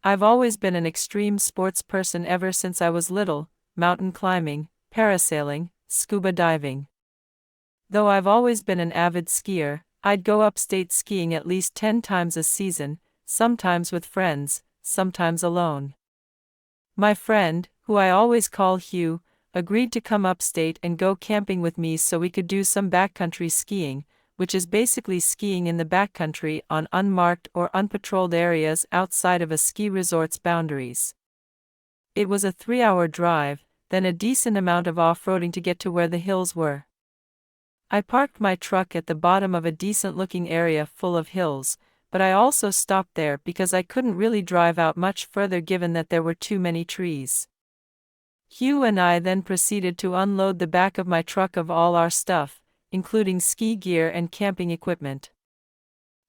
I've always been an extreme sports person ever since I was little: mountain climbing, parasailing, scuba diving. Though I've always been an avid skier, I'd go upstate skiing at least 10 times a season, sometimes with friends, sometimes alone. My friend, who I always call Hugh, agreed to come upstate and go camping with me so we could do some backcountry skiing, which is basically skiing in the backcountry on unmarked or unpatrolled areas outside of a ski resort's boundaries. It was a 3-hour drive, then a decent amount of off-roading to get to where the hills were. I parked my truck at the bottom of a decent-looking area full of hills, but I also stopped there because I couldn't really drive out much further given that there were too many trees. Hugh and I then proceeded to unload the back of my truck of all our stuff, including ski gear and camping equipment.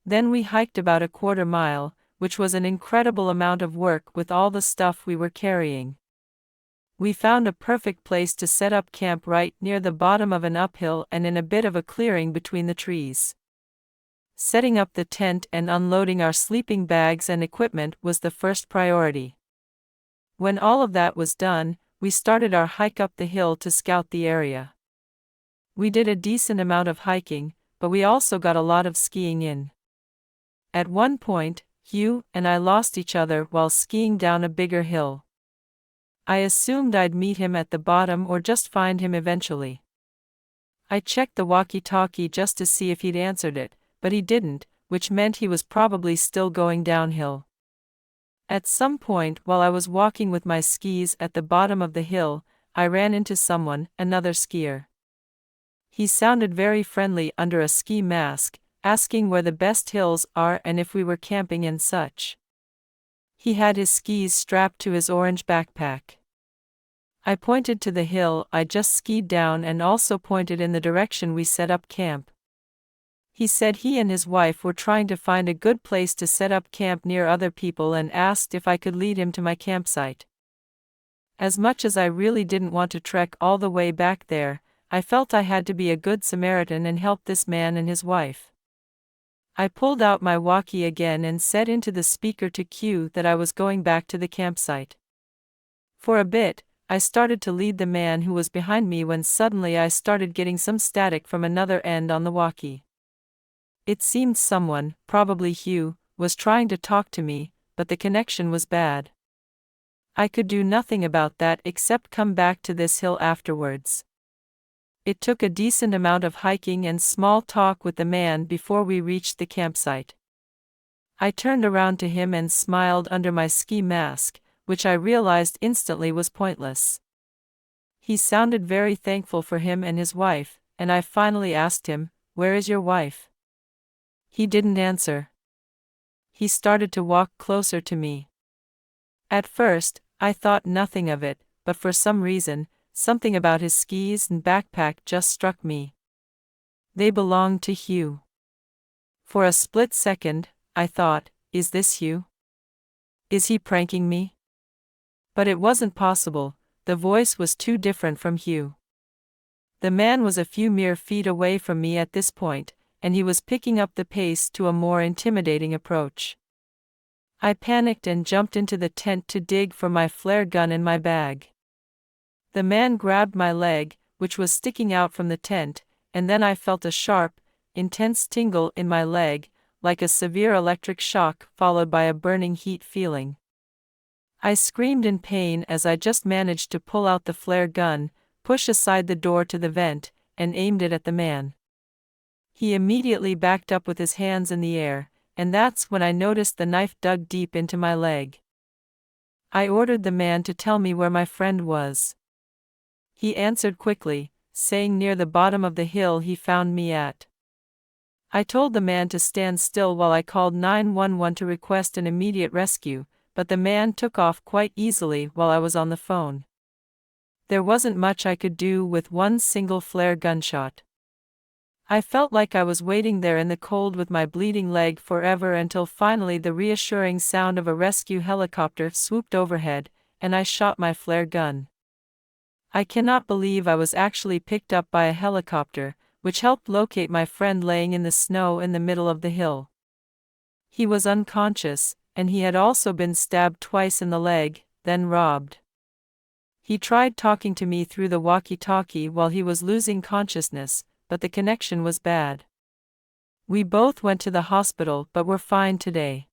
Then we hiked about a quarter mile, which was an incredible amount of work with all the stuff we were carrying. We found a perfect place to set up camp right near the bottom of an uphill and in a bit of a clearing between the trees. Setting up the tent and unloading our sleeping bags and equipment was the first priority. When all of that was done, we started our hike up the hill to scout the area. We did a decent amount of hiking, but we also got a lot of skiing in. At one point, Hugh and I lost each other while skiing down a bigger hill. I assumed I'd meet him at the bottom or just find him eventually. I checked the walkie-talkie just to see if he'd answered it, but he didn't, which meant he was probably still going downhill. At some point while I was walking with my skis at the bottom of the hill, I ran into someone, another skier. He sounded very friendly under a ski mask, asking where the best hills are and if we were camping and such. He had his skis strapped to his orange backpack. I pointed to the hill I just skied down and also pointed in the direction we set up camp. He said he and his wife were trying to find a good place to set up camp near other people and asked if I could lead him to my campsite. As much as I really didn't want to trek all the way back there, I felt I had to be a good Samaritan and help this man and his wife. I pulled out my walkie again and said into the speaker to Hugh that I was going back to the campsite. For a bit, I started to lead the man who was behind me when suddenly I started getting some static from another end on the walkie. It seemed someone, probably Hugh, was trying to talk to me, but the connection was bad. I could do nothing about that except come back to this hill afterwards. It took a decent amount of hiking and small talk with the man before we reached the campsite. I turned around to him and smiled under my ski mask, which I realized instantly was pointless. He sounded very thankful for him and his wife, and I finally asked him, "Where is your wife?" He didn't answer. He started to walk closer to me. At first, I thought nothing of it, but for some reason, something about his skis and backpack just struck me. They belonged to Hugh. For a split second, I thought, is this Hugh? Is he pranking me? But it wasn't possible, the voice was too different from Hugh. The man was a few mere feet away from me at this point, and he was picking up the pace to a more intimidating approach. I panicked and jumped into the tent to dig for my flare gun in my bag. The man grabbed my leg, which was sticking out from the tent, and then I felt a sharp, intense tingle in my leg, like a severe electric shock followed by a burning heat feeling. I screamed in pain as I just managed to pull out the flare gun, push aside the door to the vent, and aimed it at the man. He immediately backed up with his hands in the air, and that's when I noticed the knife dug deep into my leg. I ordered the man to tell me where my friend was. He answered quickly, saying near the bottom of the hill he found me at. I told the man to stand still while I called 911 to request an immediate rescue, but the man took off quite easily while I was on the phone. There wasn't much I could do with one single flare gunshot. I felt like I was waiting there in the cold with my bleeding leg forever until finally the reassuring sound of a rescue helicopter swooped overhead, and I shot my flare gun. I cannot believe I was actually picked up by a helicopter, which helped locate my friend laying in the snow in the middle of the hill. He was unconscious, and he had also been stabbed twice in the leg, then robbed. He tried talking to me through the walkie-talkie while he was losing consciousness, but the connection was bad. We both went to the hospital but were fine today.